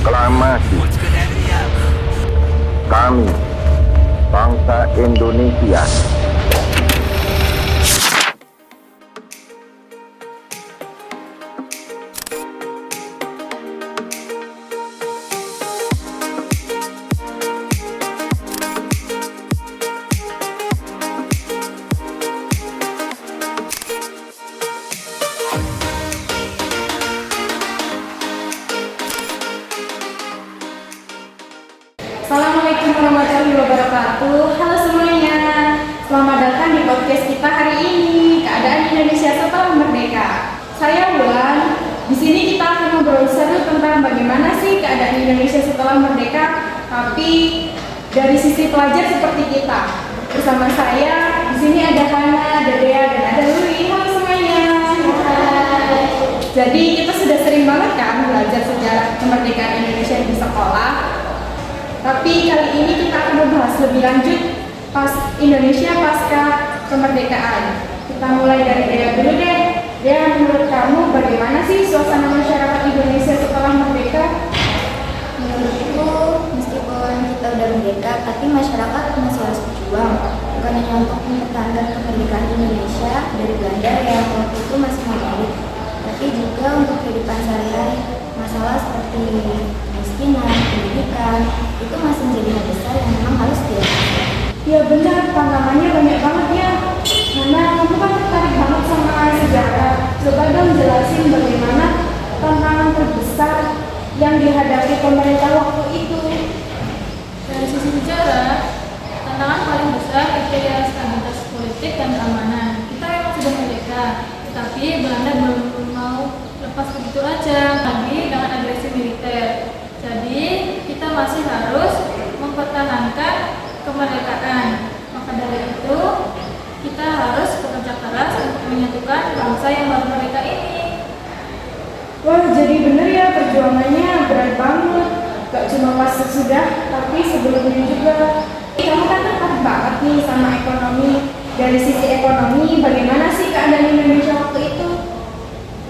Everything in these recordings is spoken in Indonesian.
proklamasi kami, bangsa Indonesia. Assalamualaikum warahmatullahi wabarakatuh. Halo semuanya, selamat datang di podcast kita hari ini, keadaan Indonesia setelah merdeka. Saya Wulan. Di sini kita akan ngobrol seru tentang bagaimana sih keadaan Indonesia setelah merdeka, tapi dari sisi pelajar seperti kita. Bersama saya di sini ada Hana, ada Dea, dan ada Lui. Halo semuanya. Jadi kita sudah sering banget kan belajar sejarah kemerdekaan Indonesia di sekolah. Tapi kali ini kita akan membahas lebih lanjut Indonesia pasca kemerdekaan. Kita mulai dari Dea dulu deh. Dea, menurut kamu bagaimana sih suasana masyarakat Indonesia setelah merdeka? Menurutku, meskipun kita udah merdeka, tapi masyarakat masih harus berjuang. Bukan hanya untuk mempertahankan kemerdekaan Indonesia dari Belanda yang waktu itu masih monolit, tapi juga untuk kehidupan sehari-hari. Masalah seperti kemiskinan, pendidikan, itu masih menjadi hal besar yang memang harus dilakukan. Ya benar, tantangannya banyak banget ya. Karena kamu kan tertarik banget sama sejarah. Coba dong jelasin bagaimana tantangan terbesar yang dihadapi pemerintah waktu itu. Dari sisi sejarah, tantangan paling besar itu ya stabilitas politik dan keamanan. Kita memang sudah merdeka, tetapi Belanda belum mau lepas begitu aja, lagi dengan agresi militer. Jadi kita masih harus mempertahankan kemerdekaan. Maka dari itu kita harus bekerja keras untuk menyatukan bangsa yang baru merdeka ini. Wah, jadi bener ya perjuangannya berat banget. Gak cuma pas sesudah, tapi sebelumnya juga. Kamu kan tertarik banget nih sama ekonomi. Dari sisi ekonomi, bagaimana sih keadaan Indonesia waktu itu?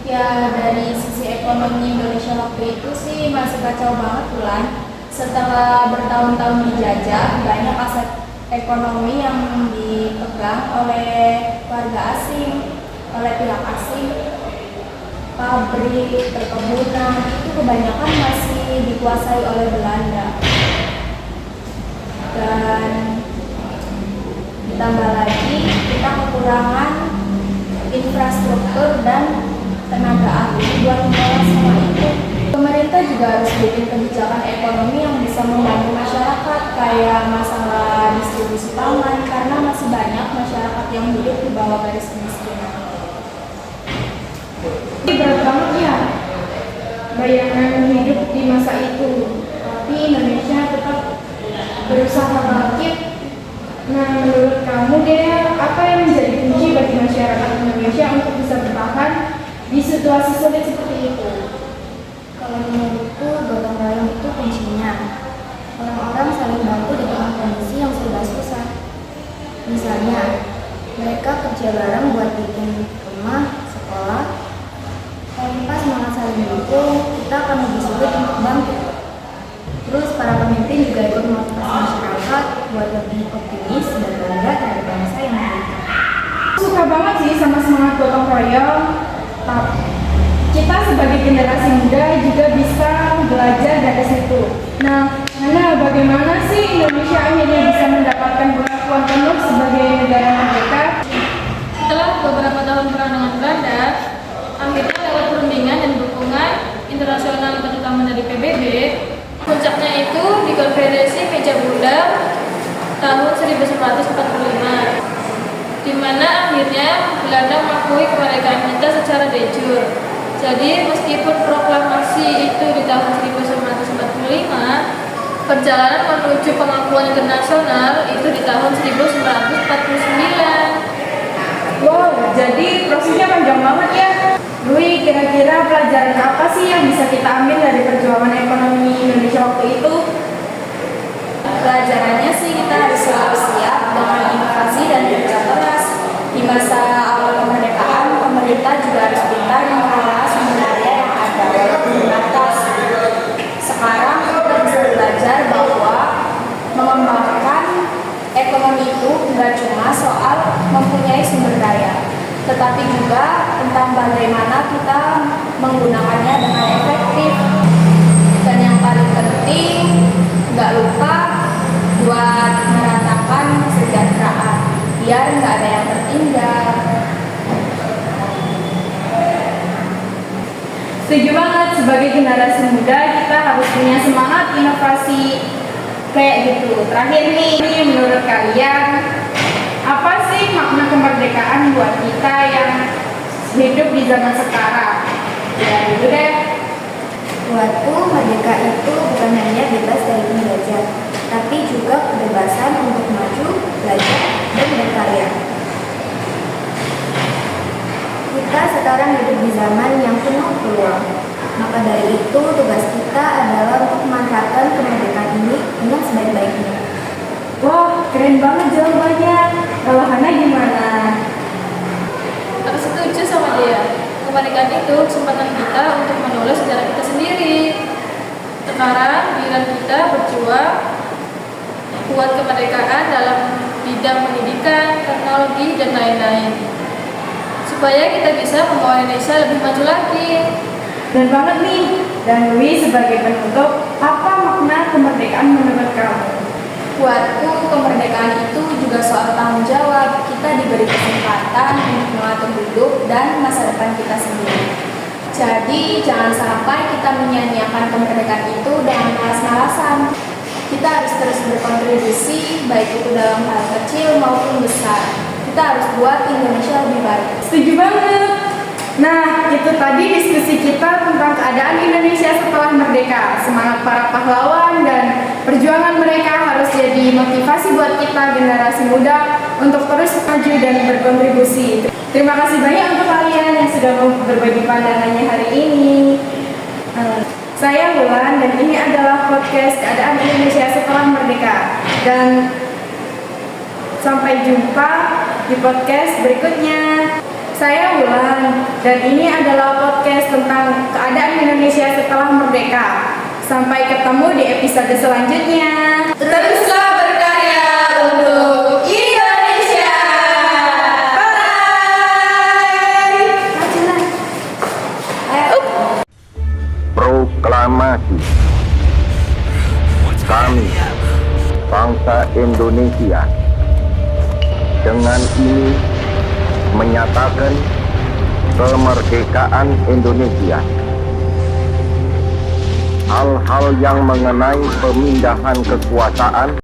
Ya, dari sisi ekonomi Indonesia waktu itu sih masih kacau banget Bulan. Setelah bertahun-tahun dijajah, banyak aset ekonomi yang dipegang oleh warga asing, oleh pihak asing. Pabrik, perkebunan, itu kebanyakan masih dikuasai oleh Belanda. Dan ditambah lagi, kita kekurangan infrastruktur dan tenaga ahli buat mengelola semua itu. Pemerintah juga harus bikin kebijakan ekonomi yang bisa membantu masyarakat, kayak masalah distribusi pangan, karena masih banyak masyarakat yang hidup di bawah garis kemiskinan. Ini berat banget ya bayangan hidup di masa itu. Tapi Indonesia tetap berusaha bangkit. Nah, menurut kamu Dea, apa yang menjadi kunci bagi masyarakat Indonesia untuk bisa bertahan di situasi sulit seperti itu? Kalau menurutku, gotong royong itu kuncinya. Orang-orang saling bantu di tengah kondisi yang serba susah. Misalnya, mereka kerja bareng buat bikin rumah, sekolah. Tanpa semangat saling dukung, kita akan lebih sulit untuk bangkit. Terus para pemimpin juga ikut memotivasi masyarakat buat lebih optimis dan bangga terhadap bangsa yang merdeka. Suka banget sih sama semangat gotong royong. Tapi kita sebagai generasi muda juga bisa belajar dari situ. Nah, bagaimana sih Indonesia akhirnya bisa mendapatkan pengakuan penuh sebagai negara merdeka? Setelah beberapa tahun perang dengan Belanda, akhirnya lewat perundingan dan dukungan internasional terutama dari PBB, puncaknya itu di Konferensi Meja Bundar tahun 1945, di mana akhirnya Belanda mengakui kemerdekaan kita secara de jure. Jadi meskipun proklamasi itu di tahun 1945, perjalanan menuju pengakuan internasional itu di tahun 1949. Wow, jadi prosesnya panjang banget ya. Lui, kira-kira pelajaran apa sih yang bisa kita ambil dari perjuangan ekonomi Indonesia waktu itu? Pelajarannya sih kita harus selalu siap dengan inovasi dan kerja keras. Di masa awal kemerdekaan, pemerintah juga harus pintar mengelola sumber daya yang ada walaupun terbatas. Sekarang tetapi juga tentang bagaimana kita menggunakannya dengan efektif. Dan yang paling penting, nggak lupa buat meratakan kesejahteraan, biar nggak ada yang tertinggal. Setuju banget, sebagai generasi muda kita harus punya semangat inovasi kayak gitu. Terakhir nih, menurut kalian apa sih makna kemerdekaan buat kita yang hidup di zaman sekarang? Ya dulu deh. Buatku, merdeka itu bukan hanya bebas dari penjajah, tapi juga kebebasan untuk maju, belajar, dan berkarya. Kita sekarang hidup di zaman yang penuh peluang. Maka dari itu, tugas kita adalah untuk memanfaatkan kemerdekaan ini dengan sebaik-baiknya. Wah, keren banget jawabannya. Kalau Hana gimana? Aku setuju sama dia. Kemerdekaan itu kesempatan kita untuk menulis sejarah kita sendiri. Sekarang giliran kita berjuang buat kemerdekaan dalam bidang pendidikan, teknologi, dan lain-lain, supaya kita bisa membawa Indonesia lebih maju lagi. Dan banget nih, dan Louis sebagai penutup, apa makna kemerdekaan menurut kamu? Buatku, kemerdekaan itu juga soal tanggung jawab. Kita diberi kesempatan untuk mengatur hidup dan masa depan kita sendiri. Jadi, jangan sampai kita menyia-nyiakan kemerdekaan itu dengan malas-malasan. Kita harus terus berkontribusi, baik itu dalam hal kecil maupun besar. Kita harus buat Indonesia lebih baik. Setuju banget. Nah, itu tadi diskusi kita tentang keadaan Indonesia setelah merdeka. Semangat para pahlawan dan perjuangan mereka harus jadi motivasi buat kita generasi muda untuk terus maju dan berkontribusi. Terima kasih banyak untuk kalian yang sudah mau berbagi pandangannya hari ini. Saya Wulan dan ini adalah podcast keadaan Indonesia setelah merdeka. Dan sampai jumpa di podcast berikutnya. Saya Wulan dan ini adalah podcast tentang keadaan Indonesia setelah merdeka. Sampai ketemu di episode selanjutnya. Teruslah berkarya untuk Indonesia. Bye. Proklamasi. Kami, bangsa Indonesia, dengan ini menyatakan kemerdekaan Indonesia. Hal-hal yang mengenai pemindahan kekuasaan